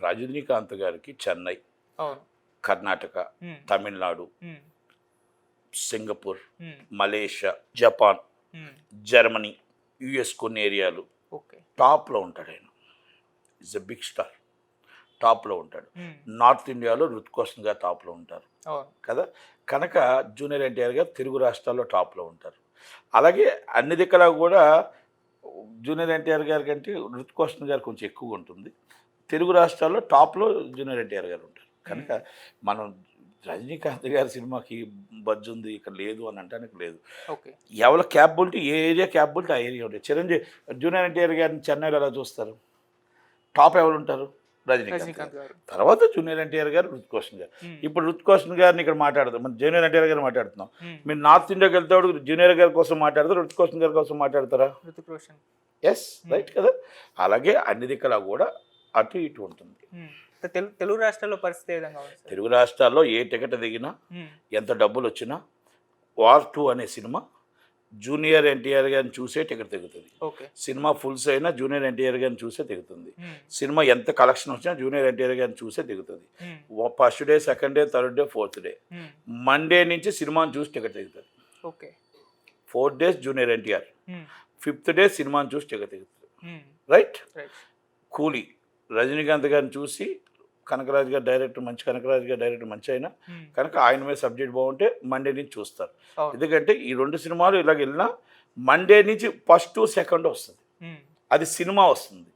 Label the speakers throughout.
Speaker 1: రజనీకాంత్ గారికి Chennai, Karnataka, Tamil Nadu, Singapore, Malaysia, Japan, Germany, US కొన్ని ఏరియాలు టాప్లో ఉంటాడు. ఆయన ఈజ్ ఎ బిగ్ స్టార్, టాప్లో ఉంటాడు. నార్త్ ఇండియాలో రుతుకోషన్ గారు టాప్లో ఉంటారు కదా. కనుక జూనియర్ ఎన్టీఆర్ గారు తెలుగు రాష్ట్రాల్లో టాప్లో ఉంటారు. అలాగే అన్ని దిక్కలా కూడా జూనియర్ ఎన్టీఆర్ గారి కంటే రుతుకోషన్ గారు కొంచెం ఎక్కువగా ఉంటుంది. తెలుగు రాష్ట్రాల్లో టాప్లో జూనియర్ ఎన్టీఆర్ గారు ఉంటారు. కనుక మనం రజనీకాంత్ గారి సినిమాకి బజ్జు ఉంది ఇక్కడ లేదు అని అంటానికి లేదు. ఎవరి క్యాపబిలిటీ, ఏ ఏరియా క్యాపబిలిటీ ఆ ఏరియా ఉంటుంది. చిరంజీవి జూనియర్ ఎన్టీఆర్ గారిని చెన్నైలో ఎలా చూస్తారు? టాప్ ఎవరు ఉంటారు? రజనీకాంత్ గారు, తర్వాత జూనియర్ ఎన్టీఆర్ గారు, రుతుకోషన్ గారు. ఇప్పుడు రుతుకోషన్ గారిని ఇక్కడ మాట్లాడతాం, మన జూనియర్ ఎన్టీఆర్ గారు మాట్లాడుతున్నాం. మీరు నార్త్ ఇండియాకి వెళ్తాడు జూనియర్ గారి కోసం మాట్లాడతారు, రుతుకోషన్ గారి కోసం మాట్లాడతారా? ఎస్, రైట్ కదా. అలాగే అన్ని దిక్కలా కూడా అటు ఇటు ఉంటుంది.
Speaker 2: తెలుగు రాష్ట్రాల్లో పరిస్థితి ఏ విధంగా ఉంది?
Speaker 1: తెలుగు రాష్ట్రాల్లో ఏ టికెట్ దిగినా, ఎంత డబ్బులు వచ్చినా, వార్ 2 అనే సినిమా జూనియర్ ఎన్టీఆర్ గారిని చూసే టికెట్ తెగుతుంది. సినిమా ఫుల్స్ అయినా జూనియర్ ఎన్టీఆర్ గారిని చూసే తెగుతుంది. సినిమా ఎంత కలెక్షన్ వచ్చినా జూనియర్ ఎన్టీఆర్ గారిని చూసే తెగుతుంది. First day, second day, third day, fourth day, Monday నుంచి సినిమాని చూసి టికెట్ తెగుతుంది. 4 days junior NTR, 5th day సినిమాని చూసి టికెట్ తెగుతుంది. రైట్. కూలీ రజనీకాంత్ గారిని చూసి కనకరాజు గారు డైరెక్టర్ మంచి, కనకరాజు గారు డైరెక్టర్ మంచి అయినా కనుక ఆయన మీద సబ్జెక్ట్ బాగుంటే మండే నుంచి చూస్తారు. ఎందుకంటే ఈ 2 సినిమాలు ఇలాగ వెళ్ళినా మండే నుంచి ఫస్ట్, సెకండ్ వస్తుంది, అది సినిమా వస్తుంది.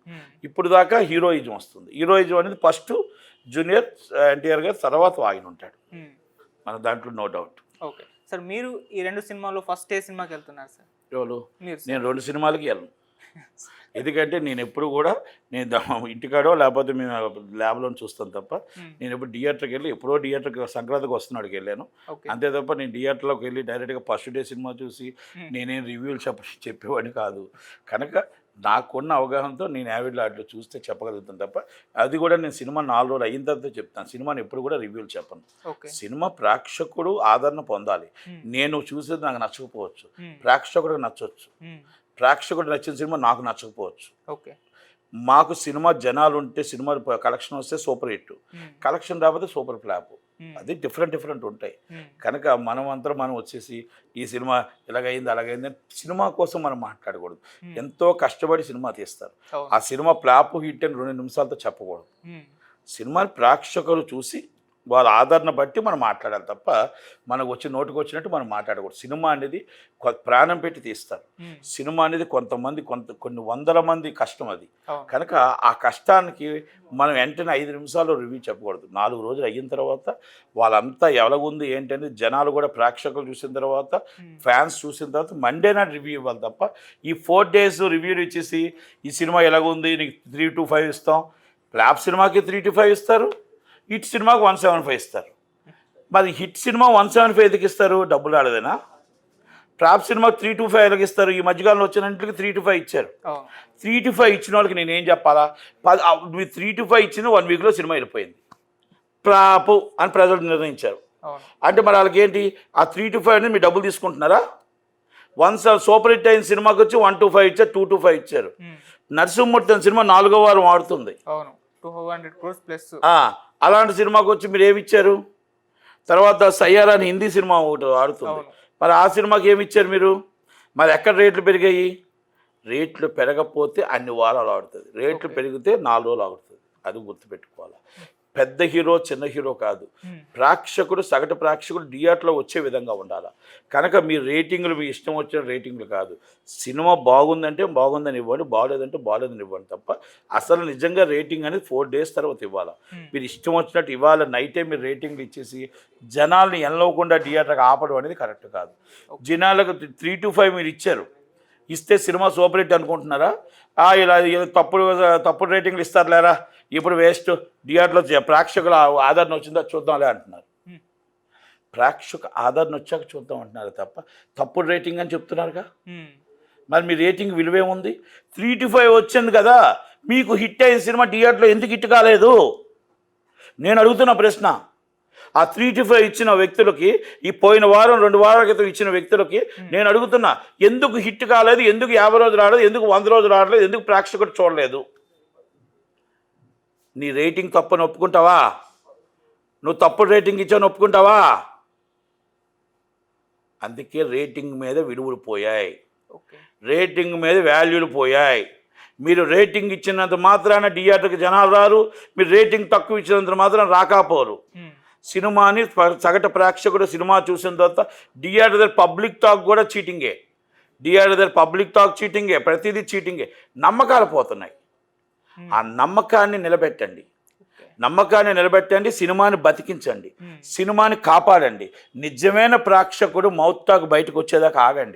Speaker 1: ఇప్పుడు దాకా హీరోయిజం వస్తుంది. హీరోయిజం అనేది ఫస్ట్ జూనియర్ ఎన్టీఆర్ గారు, తర్వాత ఆయన ఉంటాడు, మన దాంట్లో నో డౌట్.
Speaker 2: ఓకే సార్, మీరు ఈ 2 సినిమాల్లో ఫస్ట్ ఏ సినిమాకి వెళ్తున్నారు సార్?
Speaker 1: ఎవరు? నేను 2 సినిమాలకి వెళ్ళను. ఎందుకంటే నేను ఎప్పుడు కూడా నేను ఇంటికాడో లేకపోతే మేము ల్యాబ్లో చూస్తాను తప్ప నేను ఎప్పుడు థియేటర్కి వెళ్ళి, ఎప్పుడో థియేటర్కి సంక్రాంతికి వస్తున్నాడికి వెళ్ళాను. అంతే తప్ప నేను థియేటర్లోకి వెళ్ళి డైరెక్ట్గా ఫస్ట్ డే సినిమా చూసి నేనేం రివ్యూలు చెప్పేవాడిని కాదు. కనుక నాకున్న అవగాహనతో నేను యావిడ్లో అట్లా చూస్తే చెప్పగలుగుతాను తప్ప అది కూడా నేను సినిమా 4 రోజులు అయిన తర్వాత చెప్తాను. సినిమాని ఎప్పుడు కూడా రివ్యూలు చెప్పను. సినిమా ప్రేక్షకుడు ఆదరణ పొందాలి. నేను చూసేది నాకు నచ్చకపోవచ్చు, ప్రేక్షకుడికి నచ్చవచ్చు. ప్రేక్షకుడు నచ్చిన సినిమా నాకు నచ్చకపోవచ్చు. మాకు సినిమా జనాలు ఉంటే, సినిమా కలెక్షన్ వస్తే సూపర్ హిట్, కలెక్షన్ రాకపోతే సూపర్ ఫ్లాప్. అది డిఫరెంట్ ఉంటాయి. కనుక మనం వచ్చేసి ఈ సినిమా ఇలాగైంది అలాగైంది సినిమా కోసం మనం మాట్లాడకూడదు. ఎంతో కష్టపడి సినిమా తీస్తారు. ఆ సినిమా ఫ్లాప్ హిట్ అని 2 నిమిషాలతో చెప్పకూడదు. సినిమాని ప్రేక్షకులు చూసి వాళ్ళ ఆదరణ బట్టి మనం మాట్లాడాలి తప్ప మనకు వచ్చి నోటికి వచ్చినట్టు మనం మాట్లాడకూడదు. సినిమా అనేది ప్రాణం పెట్టి తీస్తారు. సినిమా అనేది కొన్ని వందల మంది కష్టం అది. కనుక ఆ కష్టానికి మనం వెంటనే 5 నిమిషాల్లో రివ్యూ చెప్పకూడదు. 4 రోజులు అయిన తర్వాత వాళ్ళంతా ఎలాగుంది ఏంటనేది జనాలు కూడా ప్రేక్షకులు చూసిన తర్వాత, ఫ్యాన్స్ చూసిన తర్వాత మండే నాడు రివ్యూ ఇవ్వాలి తప్ప ఈ 4 days రివ్యూలు ఇచ్చేసి ఈ సినిమా ఎలాగుంది నీకు 3 to 5 ఇస్తాం. ఫ్లాప్ సినిమాకి 3 to 5 ఇస్తారు, హిట్ సినిమాకి 175 ఇస్తారు. మరి హిట్ సినిమా 175 ఎందుకు ఇస్తారు? డబ్బులు ఆడదేనా? ఫ్లాప్ సినిమా 3 to 5 ఎలాగ ఇస్తారు? ఈ మధ్యకాలంలో వచ్చినట్లకి 3 to 5 ఇచ్చారు. 3 to 5 ఇచ్చిన వాళ్ళకి నేను ఏం చెప్పాలా? మీరు 3 to 5 ఇచ్చిన 1 weekలో సినిమా వెళ్ళిపోయింది, ఫ్లాప్ అని ప్రజలు నిర్ణయించారు. అంటే మరి వాళ్ళకి ఏంటి? ఆ 3 to 5 అనేది మీరు డబ్బులు తీసుకుంటున్నారా? సూపర్ హిట్ అయిన సినిమాకి వచ్చి 1 to 5 ఇచ్చారు, 2 to 5 ఇచ్చారు. నరసింహమూర్తి అనే సినిమా 4వ వారం ఆడుతుంది,
Speaker 2: 200 crores ప్లస్.
Speaker 1: అలాంటి సినిమాకి వచ్చి మీరు ఏమి ఇచ్చారు? తర్వాత సయ్యారా అని హిందీ సినిమా ఒకటి ఆడుతుంది, మరి ఆ సినిమాకి ఏమి ఇచ్చారు మీరు? మరి ఎక్కడ రేట్లు పెరిగాయి? రేట్లు పెరగకపోతే అన్ని వారాలు ఆడుతుంది, రేట్లు పెరిగితే 4 రోజులు ఆడుతుంది. అది గుర్తుపెట్టుకోవాలి. పెద్ద హీరో చిన్న హీరో కాదు, ప్రేక్షకుడు సగటు ప్రేక్షకుడు థియేటర్లో వచ్చే విధంగా ఉండాలి. కనుక మీ రేటింగ్లు మీ ఇష్టం వచ్చిన రేటింగ్లు కాదు. సినిమా బాగుందంటే బాగుందని ఇవ్వండి, బాగోలేదంటే బాగోలేదని ఇవ్వండి తప్ప అసలు నిజంగా రేటింగ్ అనేది 4 days తర్వాత ఇవ్వాలి. మీరు ఇష్టం వచ్చినట్టు ఇవాళ నైటే మీరు రేటింగ్లు ఇచ్చేసి జనాల్ని ఎనలోకుండా థియేటర్కి ఆపడం అనేది కరెక్ట్ కాదు. జనాలకు 3 to 5 మీరు ఇచ్చారు, ఇస్తే సినిమా సూపర్ హిట్ అనుకుంటున్నారా? ఇలా తప్పుడు రేటింగ్లు ఇస్తారు లేరా, ఇప్పుడు వేస్ట్, థియేటర్లో ప్రేక్షకుల ఆదరణ వచ్చిందా చూద్దాంలే అంటున్నారు. ప్రేక్షక ఆదరణ వచ్చాక చూద్దాం అంటున్నారు తప్ప తప్పుడు రేటింగ్ అని చెప్తున్నారుగా. మరి మీ రేటింగ్ విలువేముంది? 3 to 5 వచ్చింది కదా, మీకు హిట్ అయిన సినిమా థియేటర్లో ఎందుకు హిట్ కాలేదు? నేను అడుగుతున్న ప్రశ్న. ఆ 3 to 5 ఇచ్చిన వ్యక్తులకి, ఈ పోయిన వారం 2 వారాల క్రితం ఇచ్చిన వ్యక్తులకి నేను అడుగుతున్నా, ఎందుకు హిట్ కాలేదు? ఎందుకు 50 రోజులు ఆడలేదు? ఎందుకు 100 రోజులు ఆడలేదు? ఎందుకు ప్రేక్షకుడు చూడలేదు? నీ రేటింగ్ తప్పని ఒప్పుకుంటావా? నువ్వు తప్పుడు రేటింగ్ ఇచ్చావని ఒప్పుకుంటావా? అందుకే రేటింగ్ మీద విలువలు పోయాయి,
Speaker 2: ఓకే.
Speaker 1: రేటింగ్ మీద వాల్యూలు పోయాయి. మీరు రేటింగ్ ఇచ్చినంత మాత్రాన థియేటర్కి జనాలు రారు, మీరు రేటింగ్ తక్కువ ఇచ్చినంత మాత్రం రాకపోరు. సినిమాని సగటు ప్రేక్షకుడు సినిమా చూసిన తర్వాత థియేటర్ దగ్గర పబ్లిక్ టాక్ కూడా చీటింగే, థియేటర్ దగ్గర పబ్లిక్ టాక్ చీటింగే, ప్రతిదీ చీటింగే. నమ్మకాలు పోతున్నాయి. ఆ నమ్మకాన్ని నిలబెట్టండి, నమ్మకాన్ని నిలబెట్టండి, సినిమాని బతికించండి, సినిమాని కాపాడండి. నిజమైన ప్రేక్షకుడు మౌత్ టాక్ బయటకు వచ్చేదాకా ఆగండి.